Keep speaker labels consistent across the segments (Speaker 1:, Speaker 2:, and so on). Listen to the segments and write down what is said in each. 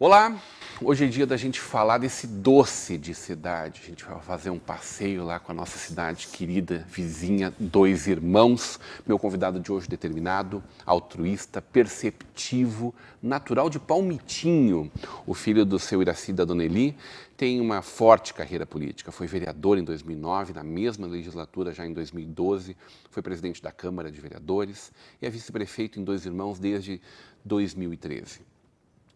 Speaker 1: Olá, hoje é dia da gente falar desse doce de cidade. A gente vai fazer um passeio lá com a nossa cidade querida, vizinha, Dois Irmãos. Meu convidado de hoje determinado, altruísta, perceptivo, natural de Palmitinho. O filho do seu Iraci, da Dona Eli, tem uma forte carreira política. Foi vereador em 2009, na mesma legislatura já em 2012. Foi presidente da Câmara de Vereadores e é vice-prefeito em Dois Irmãos desde 2013.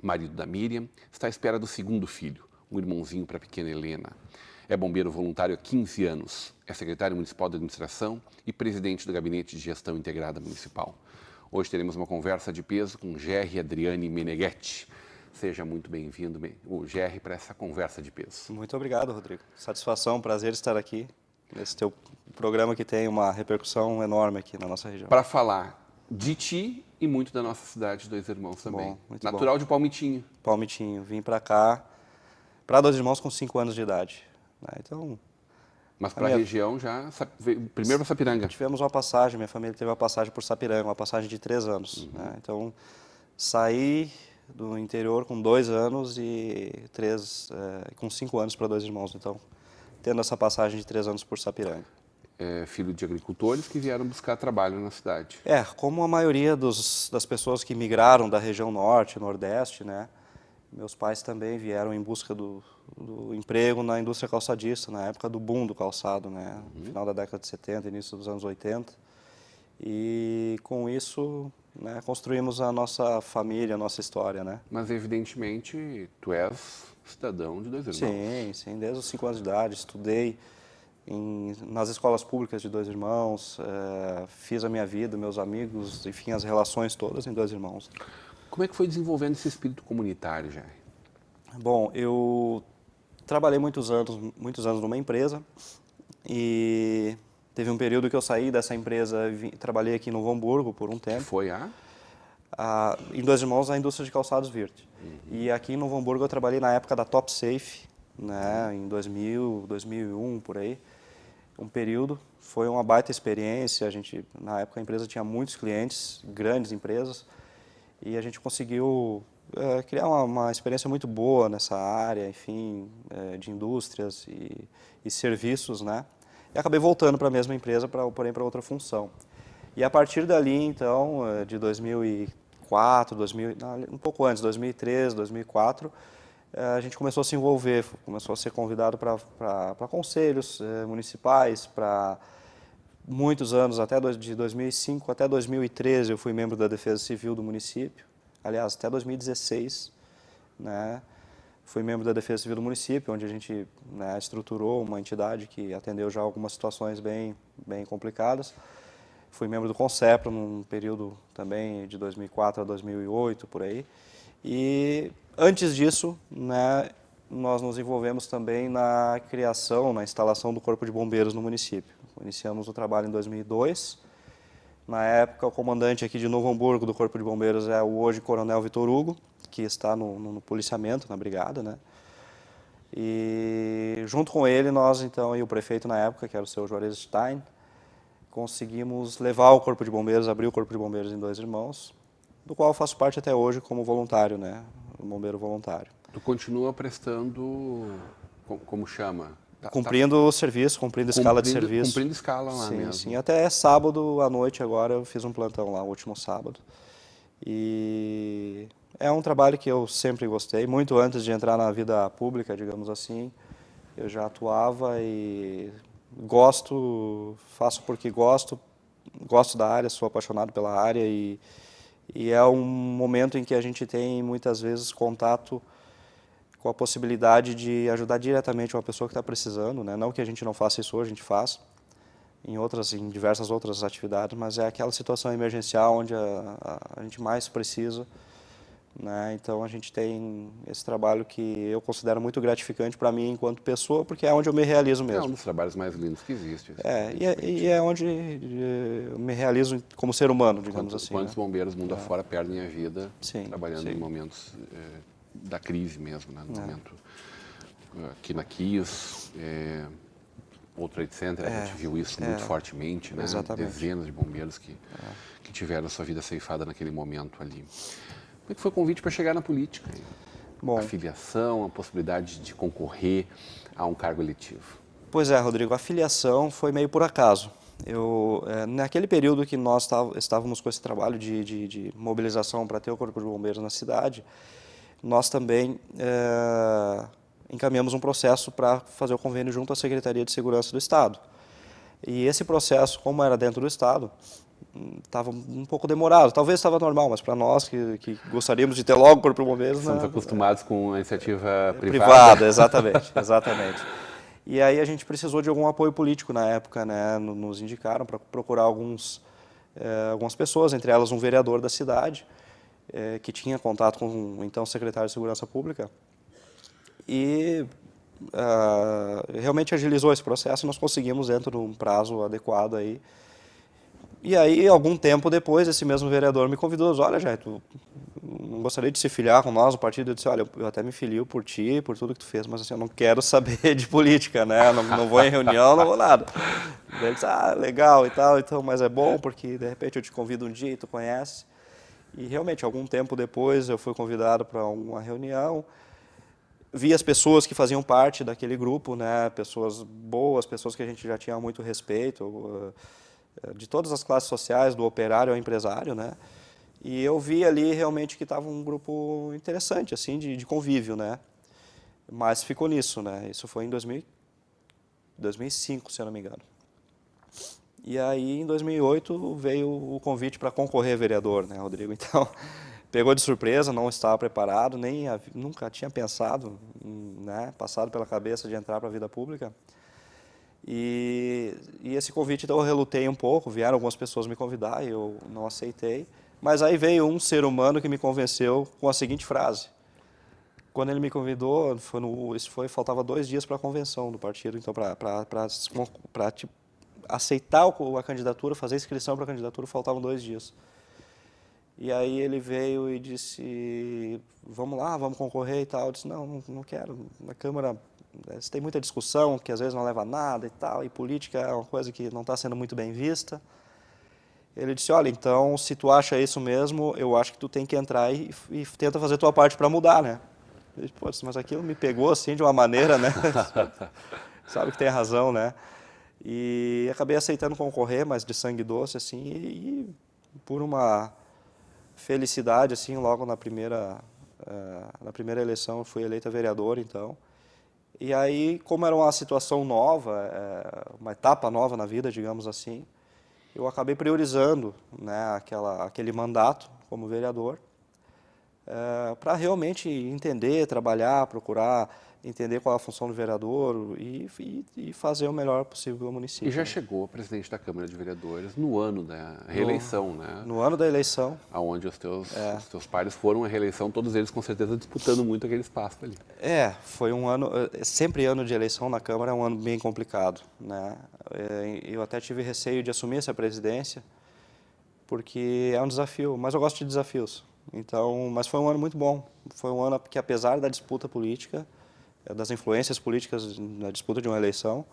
Speaker 1: Marido da Miriam, está à espera do segundo filho, um irmãozinho para a pequena Helena. É bombeiro voluntário há 15 anos, é secretário municipal de administração e presidente do Gabinete de Gestão Integrada Municipal. Hoje teremos uma conversa de peso com Gerry Adriane Meneghetti. Seja muito bem-vindo, o Gerry, para essa conversa de peso.
Speaker 2: Muito obrigado, Rodrigo. Satisfação, prazer estar aqui nesse teu programa que tem uma repercussão enorme aqui na nossa região.
Speaker 1: Para falar de ti e muito da nossa cidade, Dois Irmãos também.
Speaker 2: Bom, muito
Speaker 1: Natural
Speaker 2: bom.
Speaker 1: de Palmitinho.
Speaker 2: Palmitinho, vim para cá, para Dois Irmãos com 5 anos de idade. Então,
Speaker 1: Mas para a região já, primeiro para Sapiranga.
Speaker 2: tivemos uma passagem, minha família teve uma passagem por Sapiranga, uma passagem de 3 anos. Né? Então, saí do interior com 2 anos e com 5 anos para Dois Irmãos. Então, tendo essa passagem de 3 anos por Sapiranga.
Speaker 1: Filho de agricultores que vieram buscar trabalho na cidade.
Speaker 2: Como a maioria das pessoas que migraram da região norte, nordeste, né? Meus pais também vieram em busca do emprego na indústria calçadista, na época do boom do calçado, né? No final da década de 70, início dos anos 80. E com isso, né, construímos a nossa família, a nossa história, né?
Speaker 1: Mas evidentemente tu és cidadão de Dois Irmãos.
Speaker 2: Sim, desde os 5 anos de idade, estudei nas escolas públicas de Dois Irmãos, fiz a minha vida, meus amigos, enfim, as relações todas em Dois Irmãos.
Speaker 1: Como é que foi desenvolvendo esse espírito comunitário, Gerry?
Speaker 2: Bom, eu trabalhei muitos anos numa empresa e teve um período que eu saí dessa empresa, trabalhei aqui no Novo Hamburgo por um tempo.
Speaker 1: Foi
Speaker 2: em Dois Irmãos, a indústria de calçados Virte. E aqui em Novo Hamburgo eu trabalhei na época da Top Safe, né, em 2000, 2001, por aí. Um período, foi uma baita experiência. Na época a empresa tinha muitos clientes, grandes empresas, e a gente conseguiu criar uma experiência muito boa nessa área, enfim, de indústrias e serviços, né? E acabei voltando para a mesma empresa, porém para outra função. E a partir dali, então, de 2004, um pouco antes, 2003, 2004, a gente começou a se envolver, começou a ser convidado para conselhos municipais, para muitos anos, de 2005 até 2013 eu fui membro da Defesa Civil do município, aliás, até 2016, né, fui membro da Defesa Civil do município, onde a gente, né, estruturou uma entidade que atendeu já algumas situações bem complicadas. Fui membro do Concepro num período também de 2004 a 2008, por aí. E antes disso, né, nós nos envolvemos também na criação, na instalação do Corpo de Bombeiros no município. Iniciamos o trabalho em 2002. Na época, o comandante aqui de Novo Hamburgo do Corpo de Bombeiros é o hoje Coronel Vitor Hugo, que está no policiamento, na brigada, né? E junto com ele, nós então, e o prefeito na época, que era o seu Juarez Stein, conseguimos levar o Corpo de Bombeiros, abrir o Corpo de Bombeiros em Dois Irmãos, do qual eu faço parte até hoje como voluntário, né? Um bombeiro voluntário.
Speaker 1: Tu continua prestando, como chama?
Speaker 2: Cumprindo o serviço, cumprindo escala de serviço.
Speaker 1: Cumprindo escala lá mesmo.
Speaker 2: Sim, até sábado à noite agora eu fiz um plantão lá, o último sábado. E é um trabalho que eu sempre gostei, muito antes de entrar na vida pública, digamos assim. Eu já atuava e gosto, faço porque gosto da área, sou apaixonado pela área e é um momento em que a gente tem muitas vezes contato com a possibilidade de ajudar diretamente uma pessoa que está precisando, né? Não que a gente não faça isso hoje, a gente faz em diversas outras atividades, mas é aquela situação emergencial onde a gente mais precisa, né? Então a gente tem esse trabalho que eu considero muito gratificante para mim enquanto pessoa, porque é onde eu me realizo
Speaker 1: É um
Speaker 2: mesmo.
Speaker 1: dos trabalhos mais lindos que existe.
Speaker 2: E é onde eu me realizo como ser humano, digamos assim.
Speaker 1: Quantos
Speaker 2: Né?
Speaker 1: bombeiros mundo afora perdem a vida
Speaker 2: Sim,
Speaker 1: trabalhando em
Speaker 2: sim.
Speaker 1: momentos da crise mesmo, né? No momento aqui na Kiss, o Trade Center, a gente viu isso muito fortemente, né?
Speaker 2: Exatamente.
Speaker 1: Dezenas de bombeiros que tiveram a sua vida ceifada naquele momento ali. Como é que foi o convite para chegar na política?
Speaker 2: Bom,
Speaker 1: A filiação, a possibilidade de concorrer a um cargo eletivo.
Speaker 2: pois é, Rodrigo, a filiação foi meio por acaso. Naquele período que nós estávamos com esse trabalho de mobilização para ter o Corpo de Bombeiros na cidade, nós também encaminhamos um processo para fazer o convênio junto à Secretaria de Segurança do Estado. E esse processo, como era dentro do Estado, estava um pouco demorado. Talvez estava normal, mas para nós que gostaríamos de ter logo o Corpo de Bombeiros...
Speaker 1: Estamos acostumados com a iniciativa privada.
Speaker 2: Privada, exatamente, exatamente. E aí a gente precisou de algum apoio político na época, né? Nos indicaram para procurar algumas pessoas, entre elas um vereador da cidade, que tinha contato com o então secretário de Segurança Pública. E realmente agilizou esse processo e nós conseguimos dentro de um prazo adequado aí. E aí, algum tempo depois, esse mesmo vereador me convidou, olha, Jair, tu não gostaria de se filiar com nós no partido? Eu disse, olha, eu até me filio por ti, por tudo que tu fez, mas assim, eu não quero saber de política, né? Não vou em reunião, não vou nada. Daí ele disse, legal e tal, então, mas é bom porque de repente eu te convido um dia e tu conhece. E realmente, algum tempo depois, eu fui convidado para uma reunião, vi as pessoas que faziam parte daquele grupo, né? Pessoas boas, pessoas que a gente já tinha muito respeito, de todas as classes sociais, do operário ao empresário, né? E eu vi ali realmente que estava um grupo interessante, assim, de convívio, né? Mas ficou nisso, né? Isso foi em 2005, se eu não me engano. E aí, em 2008, veio o convite para concorrer a vereador, né, Rodrigo? Então, pegou de surpresa, não estava preparado, nunca tinha pensado, né, passado pela cabeça de entrar para a vida pública. E esse convite, então, eu relutei um pouco, vieram algumas pessoas me convidar e eu não aceitei. Mas aí veio um ser humano que me convenceu com a seguinte frase. Quando ele me convidou, faltava 2 dias para a convenção do partido, então para aceitar a candidatura, fazer a inscrição para a candidatura, faltavam 2 dias. E aí ele veio e disse, vamos lá, vamos concorrer e tal. Eu disse, não quero, na Câmara tem muita discussão, que às vezes não leva a nada e tal, e política é uma coisa que não está sendo muito bem vista. Ele disse, olha, então, se tu acha isso mesmo, eu acho que tu tem que entrar e tenta fazer tua parte para mudar, né? Eu disse, pô, mas aquilo me pegou assim de uma maneira, né? Sabe que tem razão, né? E acabei aceitando concorrer, mas de sangue doce, assim, e por uma felicidade, assim, logo na primeira eleição, eu fui eleita vereador, então. E aí, como era uma situação nova, uma etapa nova na vida, digamos assim, eu acabei priorizando, né, aquele mandato como vereador, para realmente entender, trabalhar, procurar entender qual é a função do vereador e fazer o melhor possível pelo município.
Speaker 1: E já chegou presidente da Câmara de Vereadores no ano da reeleição, né?
Speaker 2: No ano da eleição.
Speaker 1: Onde os teus pares foram à reeleição, todos eles com certeza disputando muito aquele espaço ali.
Speaker 2: Foi um ano, sempre ano de eleição na Câmara é um ano bem complicado, né? Eu até tive receio de assumir essa presidência, porque é um desafio, mas eu gosto de desafios. Então, mas foi um ano muito bom. Foi um ano que, apesar da disputa política, das influências políticas na disputa de uma eleição,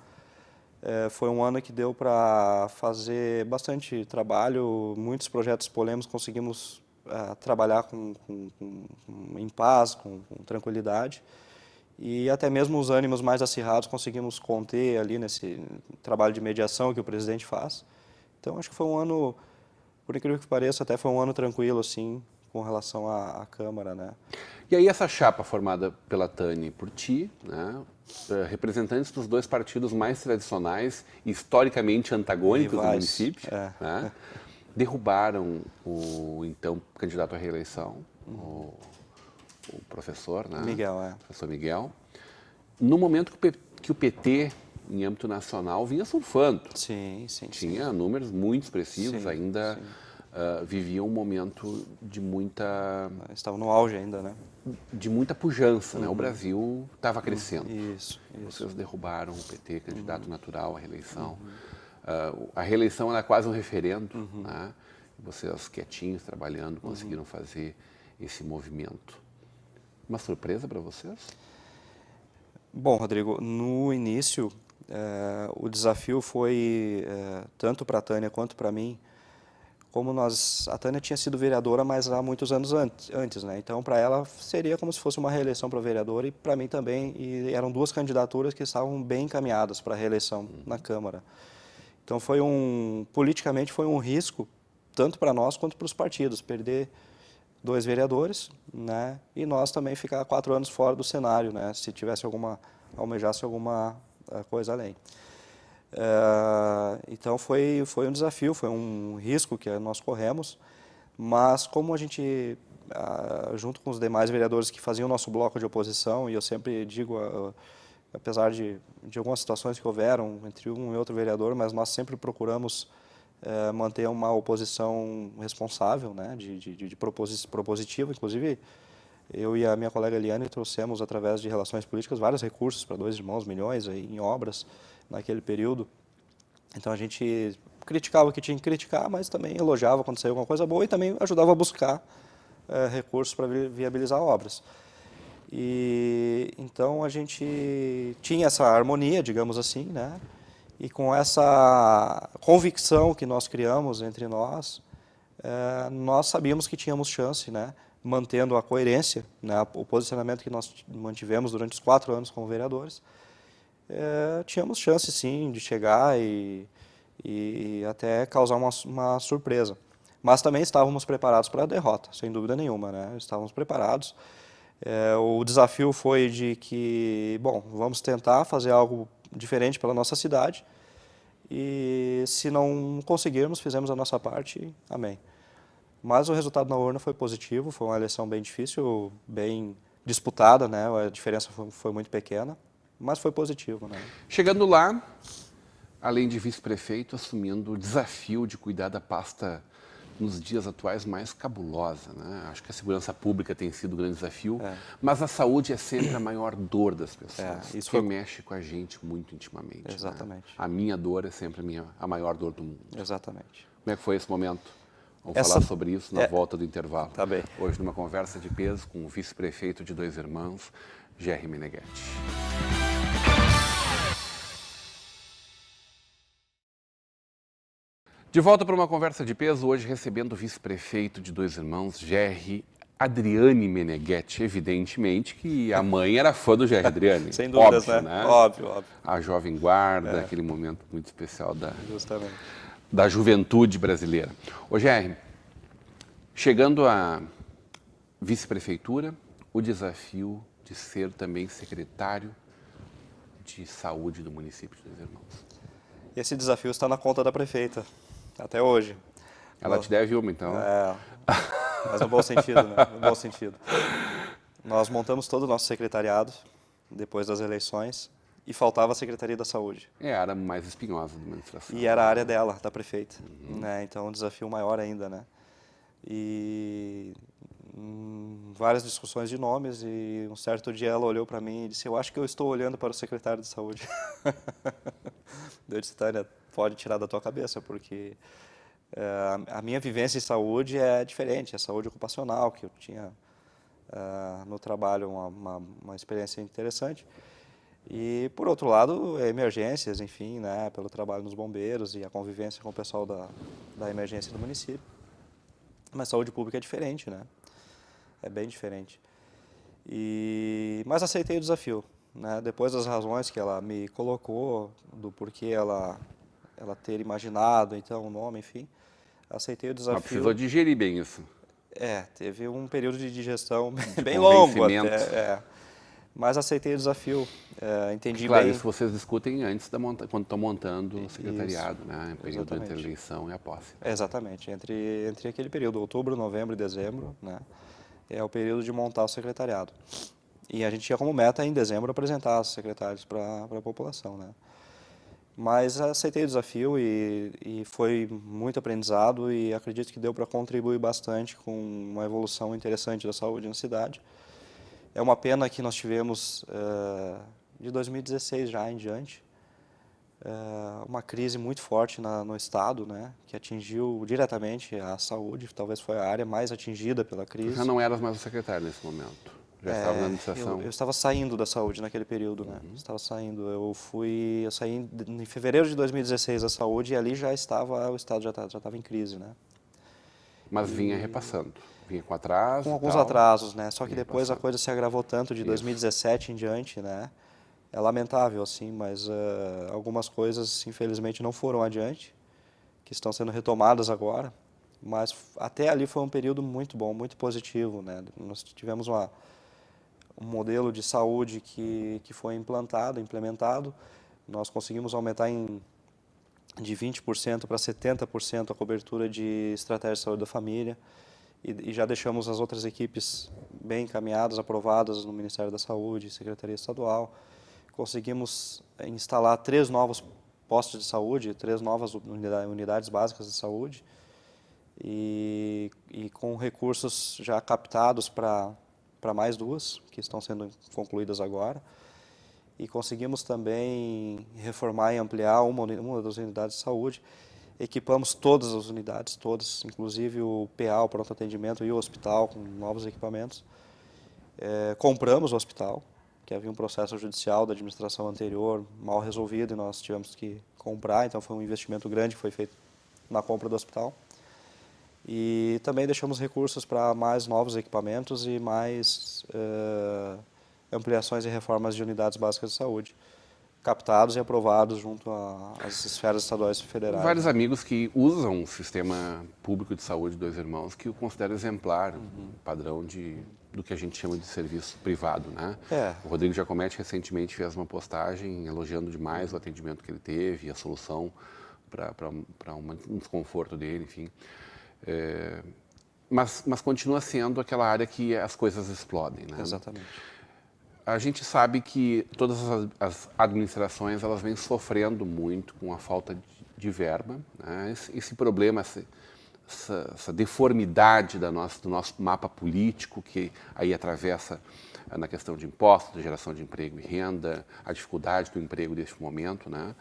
Speaker 2: foi um ano que deu para fazer bastante trabalho, muitos projetos polêmicos conseguimos trabalhar em paz, com tranquilidade, e até mesmo os ânimos mais acirrados conseguimos conter ali nesse trabalho de mediação que o presidente faz. Então, acho que foi um ano, por incrível que pareça, até foi um ano tranquilo, assim, com relação à Câmara, né?
Speaker 1: E aí essa chapa formada pela Tânia e por ti, né, representantes dos 2 partidos mais tradicionais e historicamente antagônicos do município, né, derrubaram o então candidato à reeleição, o professor, né,
Speaker 2: Miguel,
Speaker 1: professor Miguel, no momento que o PT, em âmbito nacional, vinha surfando.
Speaker 2: Sim.
Speaker 1: Tinha números muito expressivos,
Speaker 2: Sim,
Speaker 1: ainda
Speaker 2: sim.
Speaker 1: vivia um momento de muita
Speaker 2: Estavam no auge ainda, né?
Speaker 1: pujança, né? O Brasil estava crescendo.
Speaker 2: Isso.
Speaker 1: Vocês derrubaram o PT, candidato natural à reeleição. A reeleição era quase um referendo, né? E vocês quietinhos, trabalhando, conseguiram fazer esse movimento. Uma surpresa para vocês?
Speaker 2: Bom, Rodrigo, no início, o desafio foi, tanto para a Tânia quanto para mim, como a Tânia tinha sido vereadora, mas há muitos anos antes, né? Então, para ela, seria como se fosse uma reeleição para vereadora e para mim também, e eram duas candidaturas que estavam bem encaminhadas para a reeleição na Câmara. Então, politicamente, foi um risco, tanto para nós quanto para os partidos, perder 2 vereadores, né? E nós também ficar 4 anos fora do cenário, né? Se tivesse almejasse alguma coisa além. Então foi um desafio, foi um risco que nós corremos, mas como a gente, junto com os demais vereadores que faziam o nosso bloco de oposição, e eu sempre digo, apesar de algumas situações que houveram entre um e outro vereador, mas nós sempre procuramos manter uma oposição responsável, né, propositiva. Inclusive, eu e a minha colega Eliane trouxemos, através de relações políticas, vários recursos para 2 irmãos, milhões aí, em obras naquele período. Então a gente criticava o que tinha que criticar, mas também elogiava quando saiu alguma coisa boa e também ajudava a buscar recursos para viabilizar obras. E então a gente tinha essa harmonia, digamos assim, né? E com essa convicção que nós criamos entre nós, nós sabíamos que tínhamos chance, né? Mantendo a coerência, né? O posicionamento que nós mantivemos durante os 4 anos como vereadores, tínhamos chance sim de chegar e até causar uma surpresa. Mas também estávamos preparados para a derrota, sem dúvida nenhuma, né? Estávamos preparados. O desafio foi de que, bom, vamos tentar fazer algo diferente pela nossa cidade e se não conseguirmos, fizemos a nossa parte, amém. Mas o resultado na urna foi positivo, foi uma eleição bem difícil, bem disputada, né? A diferença foi muito pequena, mas foi positivo, né?
Speaker 1: Chegando lá, além de vice-prefeito, assumindo o desafio de cuidar da pasta nos dias atuais mais cabulosa, né? Acho que a segurança pública tem sido um grande desafio, mas a saúde é sempre a maior dor das pessoas,
Speaker 2: isso
Speaker 1: que mexe com a gente muito intimamente.
Speaker 2: Exatamente.
Speaker 1: Né? A minha dor é sempre a maior dor do mundo.
Speaker 2: Exatamente.
Speaker 1: Como é que foi esse momento? Vamos falar sobre isso na volta do intervalo.
Speaker 2: Tá bem.
Speaker 1: Hoje, numa conversa de peso com o vice-prefeito de 2 Irmãos, Jerry Meneghetti. De volta para uma conversa de peso, hoje recebendo o vice-prefeito de 2 Irmãos, Jerry Adriane Meneghetti. Evidentemente que a mãe era fã do Jerry Adriane.
Speaker 2: Sem dúvidas,
Speaker 1: óbvio,
Speaker 2: né? Óbvio.
Speaker 1: A jovem guarda, aquele momento muito especial
Speaker 2: Justamente.
Speaker 1: da juventude brasileira. Ô Jerry, chegando à vice-prefeitura, o desafio de ser também secretário de saúde do município de 2 Irmãos.
Speaker 2: Esse desafio está na conta da prefeita, até hoje.
Speaker 1: Ela te deve uma, então?
Speaker 2: Mas no bom sentido, né? No bom sentido. Nós montamos todo o nosso secretariado, depois das eleições, e faltava a Secretaria da Saúde.
Speaker 1: É a área mais espinhosa da administração.
Speaker 2: E era a área dela, da prefeita. Né? Então, um desafio maior ainda, né? E várias discussões de nomes, e um certo dia ela olhou para mim e disse: eu acho que eu estou olhando para o secretário de saúde. Eu disse: Tânia, pode tirar da tua cabeça, porque a minha vivência em saúde é diferente, é saúde ocupacional, que eu tinha no trabalho uma experiência interessante. E, por outro lado, emergências, enfim, né, pelo trabalho nos bombeiros e a convivência com o pessoal da emergência do município. Mas saúde pública é diferente, né? É bem diferente. Mas aceitei o desafio, né? Depois das razões que ela me colocou, do porquê ela ter imaginado, então, o nome, enfim, aceitei o desafio.
Speaker 1: Mas precisou digerir bem isso.
Speaker 2: Teve um período de digestão bem longo até. Mas aceitei o desafio, entendi
Speaker 1: claro,
Speaker 2: bem.
Speaker 1: Isso vocês discutem antes, quando estão montando o secretariado,
Speaker 2: Isso,
Speaker 1: né? O período entre a eleição e a posse.
Speaker 2: Exatamente, entre aquele período, outubro, novembro e dezembro, né? É o período de montar o secretariado. E a gente tinha como meta, em dezembro, apresentar os secretários para a população, né? Mas aceitei o desafio e foi muito aprendizado e acredito que deu para contribuir bastante com uma evolução interessante da saúde na cidade. É uma pena que nós tivemos, de 2016 já em diante, uma crise muito forte no Estado, né, que atingiu diretamente a saúde, talvez foi a área mais atingida pela crise.
Speaker 1: Já não eras mais o secretário nesse momento? Já estava na administração?
Speaker 2: Eu estava saindo da saúde naquele período, né? Estava saindo. Eu saí em fevereiro de 2016 da saúde e ali o Estado já estava em crise, né?
Speaker 1: Mas vinha repassando, vinha com atraso.
Speaker 2: Com alguns atrasos, né? Só que depois a coisa se agravou tanto de 2017 em diante, né? É lamentável, assim, mas algumas coisas, infelizmente, não foram adiante, que estão sendo retomadas agora. Mas até ali foi um período muito bom, muito positivo, né? Nós tivemos um modelo de saúde que foi implementado. Nós conseguimos aumentar de 20% para 70% a cobertura de estratégia de saúde da família e já deixamos as outras equipes bem encaminhadas, aprovadas no Ministério da Saúde, Secretaria Estadual. Conseguimos instalar 3 novos postos de saúde, 3 novas unidades básicas de saúde e com recursos já captados para mais 2, que estão sendo concluídas agora. E conseguimos também reformar e ampliar uma das unidades de saúde. Equipamos todas as unidades, todas, inclusive o PA, o pronto atendimento e o hospital com novos equipamentos. Compramos o hospital, que havia um processo judicial da administração anterior mal resolvido e nós tivemos que comprar, então foi um investimento grande que foi feito na compra do hospital. E também deixamos recursos para mais novos equipamentos e mais ampliações e reformas de unidades básicas de saúde, captados e aprovados junto às esferas estaduais e federais.
Speaker 1: Vários amigos que usam o sistema público de saúde Dois Irmãos que o consideram exemplar, padrão do que a gente chama de serviço privado, né? O Rodrigo Giacometti recentemente fez uma postagem elogiando demais o atendimento que ele teve e a solução para um desconforto dele, enfim. Mas continua sendo aquela área que as coisas explodem, né?
Speaker 2: Exatamente.
Speaker 1: A gente sabe que todas as administrações elas vêm sofrendo muito com a falta de verba, né? Esse problema, essa deformidade do nosso mapa político, que aí atravessa na questão de impostos, de geração de emprego e renda, a dificuldade do emprego neste momento, né?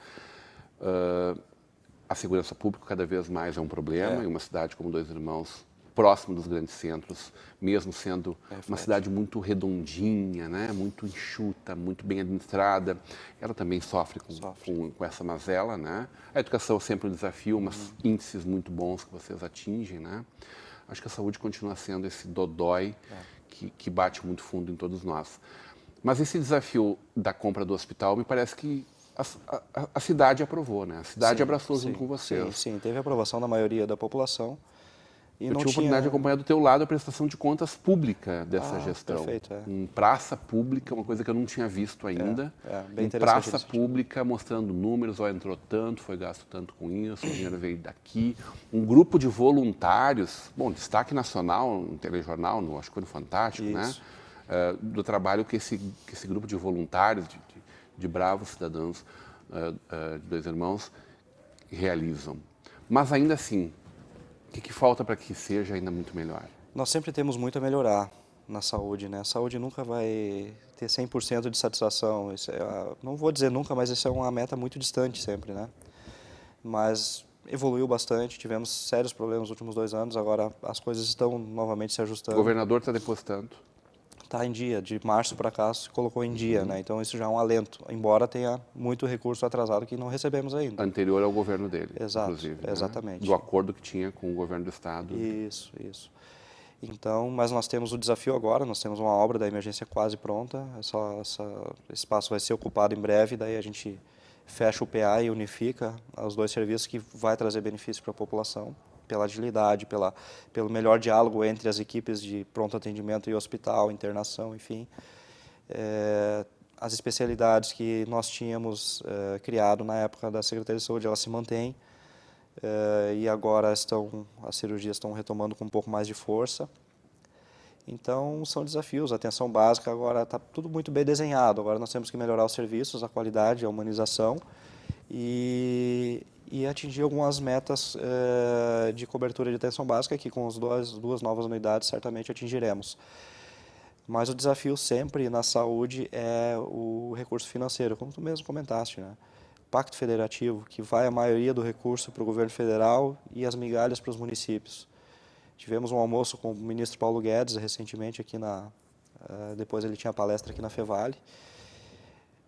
Speaker 1: A segurança pública cada vez mais é um problema, e uma cidade como Dois Irmãos, próximo dos grandes centros, mesmo sendo uma cidade muito redondinha, né? Muito enxuta, muito bem administrada, ela também sofre com essa mazela, né? A educação é sempre um desafio, mas índices muito bons que vocês atingem, né? Acho que a saúde continua sendo esse dodói que bate muito fundo em todos nós. Mas esse desafio da compra do hospital, me parece que a cidade aprovou, né? A cidade abraçou junto com vocês.
Speaker 2: Sim, teve aprovação da maioria da população. E
Speaker 1: eu tive a oportunidade de acompanhar do teu lado a prestação de contas pública dessa gestão.
Speaker 2: Perfeito,
Speaker 1: Em praça pública, uma coisa que eu não tinha visto ainda.
Speaker 2: Bem
Speaker 1: em praça pública, mostrando números, entrou tanto, foi gasto tanto com isso, o dinheiro veio daqui. Um grupo de voluntários, destaque nacional no telejornal, acho que foi no Fantástico, né? Do trabalho que esse grupo de voluntários, de bravos cidadãos de Dois Irmãos realizam. Mas ainda assim, o que falta para que seja ainda muito melhor?
Speaker 2: Nós sempre temos muito a melhorar na saúde, né? A saúde nunca vai ter 100% de satisfação. Não vou dizer nunca, mas isso é uma meta muito distante sempre, né? Mas evoluiu bastante, tivemos sérios problemas nos últimos 2 anos, agora as coisas estão novamente se ajustando.
Speaker 1: O governador está depositando?
Speaker 2: Está em dia, de março para cá se colocou em dia, né? Então isso já é um alento, embora tenha muito recurso atrasado que não recebemos ainda.
Speaker 1: Anterior ao governo dele,
Speaker 2: Exato,
Speaker 1: inclusive.
Speaker 2: exatamente.
Speaker 1: Né? Do acordo que tinha com o governo do estado.
Speaker 2: Isso. Então, mas nós temos o desafio agora, nós temos uma obra da emergência quase pronta, esse espaço vai ser ocupado em breve, daí a gente fecha o PA e unifica os 2 serviços que vai trazer benefício para a população, pela agilidade, pelo melhor diálogo entre as equipes de pronto atendimento e hospital, internação, enfim. As especialidades que nós tínhamos criado na época da Secretaria de Saúde, elas se mantêm e agora as cirurgias estão retomando com um pouco mais de força. Então, são desafios. A atenção básica agora está tudo muito bem desenhado. Agora nós temos que melhorar os serviços, a qualidade, a humanização e atingir algumas metas de cobertura de atenção básica que com as duas novas unidades certamente atingiremos. Mas o desafio sempre na saúde é o recurso financeiro, como tu mesmo comentaste, né? Pacto federativo, que vai a maioria do recurso para o governo federal e as migalhas para os municípios. Tivemos um almoço com o ministro Paulo Guedes recentemente aqui depois ele tinha palestra aqui na Fevale.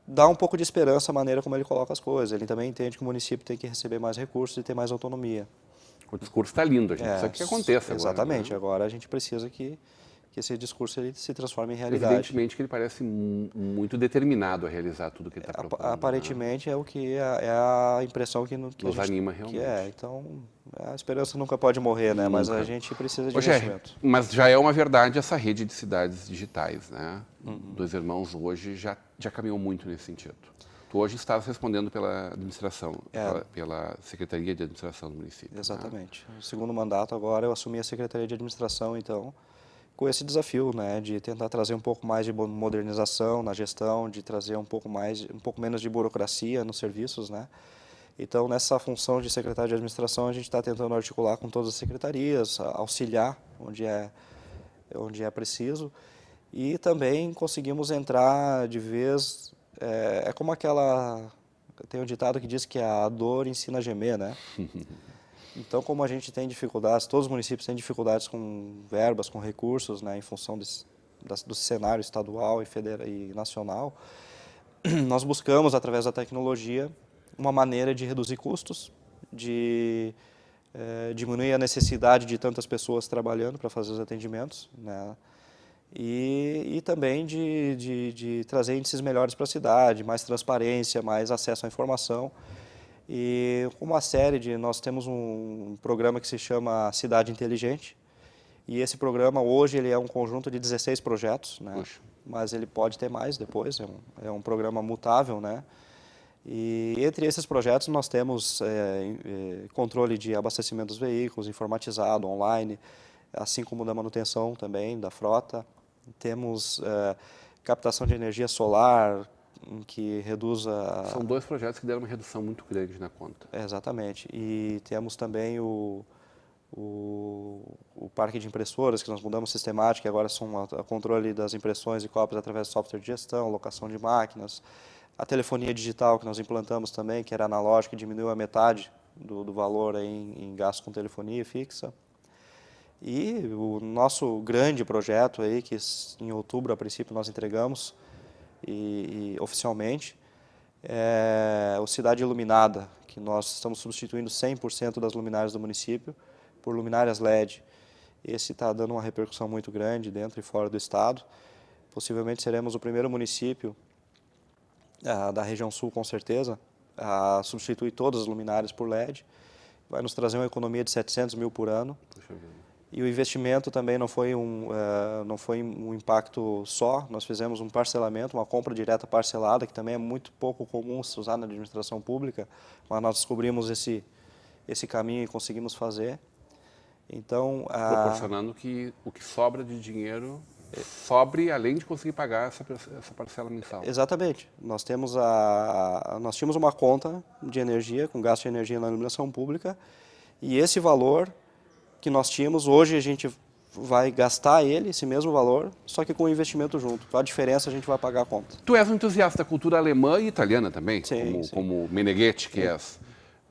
Speaker 2: Dá um pouco de esperança a maneira como ele coloca as coisas. Ele também entende que o município tem que receber mais recursos e ter mais autonomia.
Speaker 1: O discurso está lindo, a gente precisa que aconteça agora.
Speaker 2: Exatamente,
Speaker 1: né?
Speaker 2: agora a gente precisa que esse discurso ele se transforme em realidade.
Speaker 1: Evidentemente que ele parece muito determinado a realizar tudo o que ele está propondo.
Speaker 2: Aparentemente é o que é a impressão que
Speaker 1: nos anima realmente.
Speaker 2: Então, a esperança nunca pode morrer, né? Mas a gente precisa de investimento.
Speaker 1: Mas já é uma verdade essa rede de cidades digitais, né? Dois Irmãos hoje já caminhou muito nesse sentido. Tu hoje estás respondendo pela administração, pela Secretaria de Administração do município.
Speaker 2: Exatamente. No segundo mandato agora eu assumi a Secretaria de Administração, então, com esse desafio, né, de tentar trazer um pouco mais de modernização na gestão, de trazer um pouco menos de burocracia nos serviços, né? Então, nessa função de secretário de administração, a gente está tentando articular com todas as secretarias, auxiliar onde é preciso, e também conseguimos entrar de vez. É como tem um ditado que diz que a dor ensina a gemer, né? Então, como a gente tem dificuldades, todos os municípios têm dificuldades com verbas, com recursos, né, em função do cenário estadual e nacional, nós buscamos, através da tecnologia, uma maneira de reduzir custos, de diminuir a necessidade de tantas pessoas trabalhando para fazer os atendimentos, né, e também de trazer índices melhores para a cidade, mais transparência, mais acesso à informação. E nós temos um programa que se chama Cidade Inteligente, e esse programa hoje ele é um conjunto de 16 projetos, né?
Speaker 1: Puxa.
Speaker 2: Mas ele pode ter mais depois, é um programa mutável, né? E entre esses projetos nós temos controle de abastecimento dos veículos, informatizado, online, assim como da manutenção também, da frota. Temos captação de energia solar, que reduz a...
Speaker 1: São dois projetos que deram uma redução muito grande na conta.
Speaker 2: Exatamente. E temos também o parque de impressoras, que nós mudamos sistemática, agora são o controle das impressões e cópias através de software de gestão, locação de máquinas. A telefonia digital que nós implantamos também, que era analógica, diminuiu a metade do valor em gasto com telefonia fixa. E o nosso grande projeto aí, que em outubro, a princípio, nós entregamos, e oficialmente, é o Cidade Iluminada, que nós estamos substituindo 100% das luminárias do município por luminárias LED. Esse está dando uma repercussão muito grande dentro e fora do estado. Possivelmente seremos o primeiro município da região sul, com certeza, a substituir todas as luminárias por LED. Vai nos trazer uma economia de 700 mil por ano.
Speaker 1: Puxa vida.
Speaker 2: E o investimento também não foi um impacto só, nós fizemos um parcelamento, uma compra direta parcelada, que também é muito pouco comum se usar na administração pública, mas nós descobrimos esse caminho e conseguimos fazer. Então,
Speaker 1: proporcionando que o que sobra de dinheiro sobre, além de conseguir pagar essa parcela mensal.
Speaker 2: Exatamente. Nós tínhamos uma conta de energia, com gasto de energia na iluminação pública, e esse valor que nós tínhamos, hoje a gente vai gastar esse mesmo valor, só que com o investimento junto. A diferença a gente vai pagar a conta.
Speaker 1: Tu és um entusiasta da cultura alemã e italiana também,
Speaker 2: sim.
Speaker 1: Como Meneghetti que és.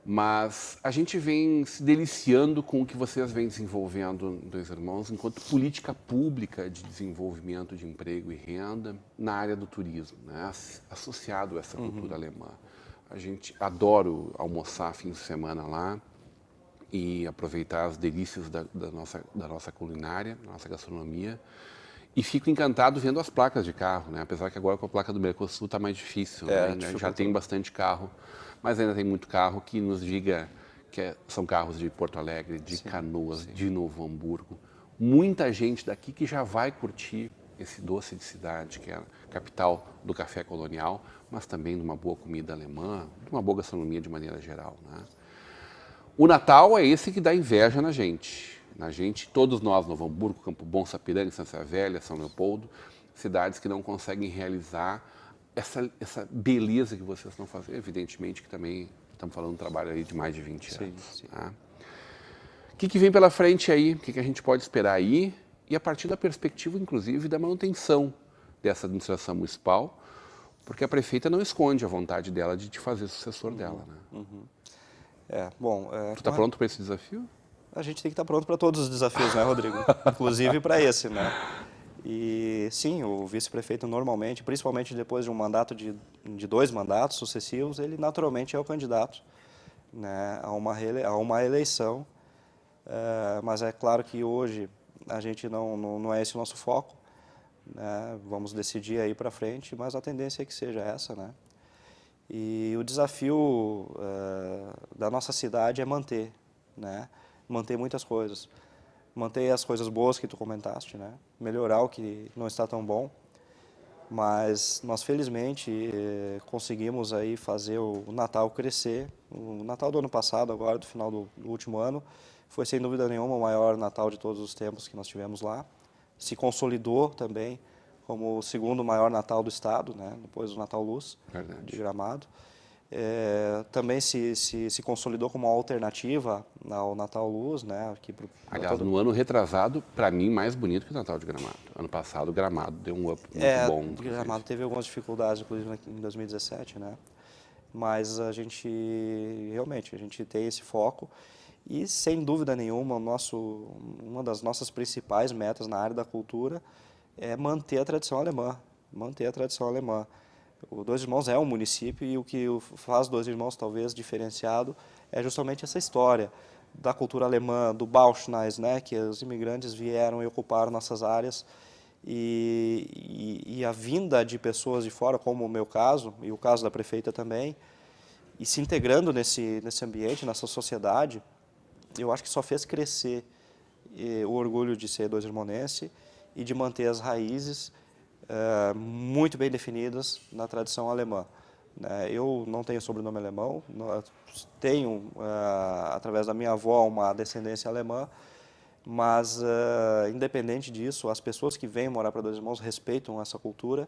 Speaker 1: Mas a gente vem se deliciando com o que vocês vêm desenvolvendo, Dois Irmãos, enquanto política pública de desenvolvimento de emprego e renda na área do turismo, né? Associado a essa cultura alemã. A gente adora almoçar fim de semana lá e aproveitar as delícias da nossa culinária, da nossa gastronomia. E fico encantado vendo as placas de carro, né? Apesar que agora com a placa do Mercosul está mais difícil, né? Já tem bastante carro, mas ainda tem muito carro que nos diga que são carros de Porto Alegre, de Canoas, de Novo Hamburgo. Muita gente daqui que já vai curtir esse doce de cidade, que é a capital do café colonial, mas também de uma boa comida alemã, de uma boa gastronomia de maneira geral, né? O Natal é esse que dá inveja na gente. Todos nós, Novo Hamburgo, Campo Bom, Sapiranga, Estância Velha, São Leopoldo, cidades que não conseguem realizar essa beleza que vocês estão fazendo. Evidentemente que também Estamos falando de um trabalho aí de mais de 20
Speaker 2: Sim,
Speaker 1: anos.
Speaker 2: sim.
Speaker 1: Tá? O que vem pela frente aí? O que a gente pode esperar aí? E a partir da perspectiva, inclusive, da manutenção dessa administração municipal, porque a prefeita não esconde a vontade dela de te fazer sucessor dela. Né? Tu está pronto para esse desafio?
Speaker 2: A gente tem que estar pronto para todos os desafios, né, Rodrigo? Inclusive para esse, né? E sim, o vice-prefeito normalmente, principalmente depois de um mandato de 2 mandatos sucessivos, ele naturalmente é o candidato, né, a uma eleição. Mas é claro que hoje a gente não é esse o nosso foco, né? Vamos decidir aí para frente, mas a tendência é que seja essa, né? E o desafio da nossa cidade é manter, né? Manter muitas coisas. Manter as coisas boas que tu comentaste, né? Melhorar o que não está tão bom. Mas nós, felizmente, conseguimos aí fazer o Natal crescer. O Natal do ano passado, agora, do final do último ano, foi, sem dúvida nenhuma, o maior Natal de todos os tempos que nós tivemos lá. Se consolidou também como o segundo maior Natal do estado, né? Depois do Natal Luz, de Gramado. Também se consolidou como uma alternativa ao Natal Luz, né?
Speaker 1: Aliás, no ano retrasado, para mim, mais bonito que o Natal de Gramado. Ano passado, o Gramado deu um up muito bom.
Speaker 2: O Gramado teve algumas dificuldades, inclusive em 2017, né? Mas a gente tem esse foco e, sem dúvida nenhuma, uma das nossas principais metas na área da cultura é manter a tradição alemã. Manter a tradição alemã. O Dois Irmãos é um município e o que faz Dois Irmãos talvez diferenciado é justamente essa história da cultura alemã, do Bauschneiss, né, que os imigrantes vieram e ocuparam nossas áreas e a vinda de pessoas de fora, como o meu caso e o caso da prefeita também, e se integrando nesse ambiente, nessa sociedade, eu acho que só fez crescer o orgulho de ser dois-irmonense e de manter as raízes muito bem definidas na tradição alemã. Eu não tenho sobrenome alemão, tenho, através da minha avó, uma descendência alemã, mas, independente disso, as pessoas que vêm morar para Dois Irmãos respeitam essa cultura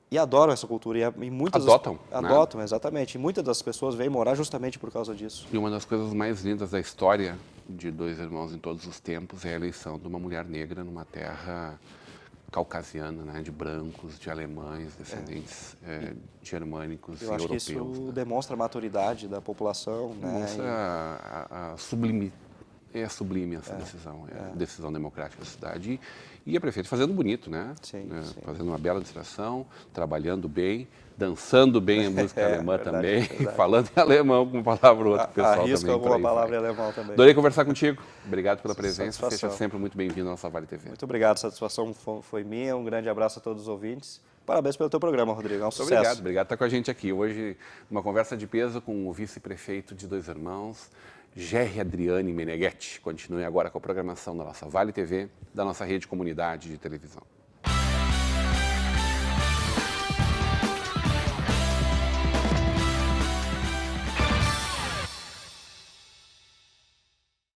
Speaker 2: e adoram essa cultura. E muitas
Speaker 1: adotam.
Speaker 2: Adotam, exatamente. E muitas das pessoas vêm morar justamente por causa disso.
Speaker 1: E uma das coisas mais lindas da história de Dois Irmãos em todos os tempos é a eleição de uma mulher negra numa terra caucasiana, né, de brancos, de alemães, descendentes germânicos e europeus.
Speaker 2: Eu acho que isso demonstra a maturidade da população.
Speaker 1: Demonstra sublime essa decisão, a decisão democrática da cidade. E a prefeita fazendo bonito, né?
Speaker 2: Sim.
Speaker 1: Fazendo uma bela distração, trabalhando bem, dançando bem a música alemã também, falando em alemão com uma palavra ou outra, pessoal também.
Speaker 2: Arrisca alguma palavra em alemão também.
Speaker 1: Adorei conversar contigo. Obrigado pela presença. Seja sempre muito bem-vindo à nossa Vale TV.
Speaker 2: Muito obrigado, a satisfação foi minha. Um grande abraço a todos os ouvintes. Parabéns pelo teu programa, Rodrigo. É um sucesso.
Speaker 1: Obrigado por estar com a gente aqui. Hoje, uma conversa de peso com o vice-prefeito de Dois Irmãos, Gerry Adriane Meneghetti. Continue agora com a programação da nossa Vale TV, da nossa rede comunidade de televisão.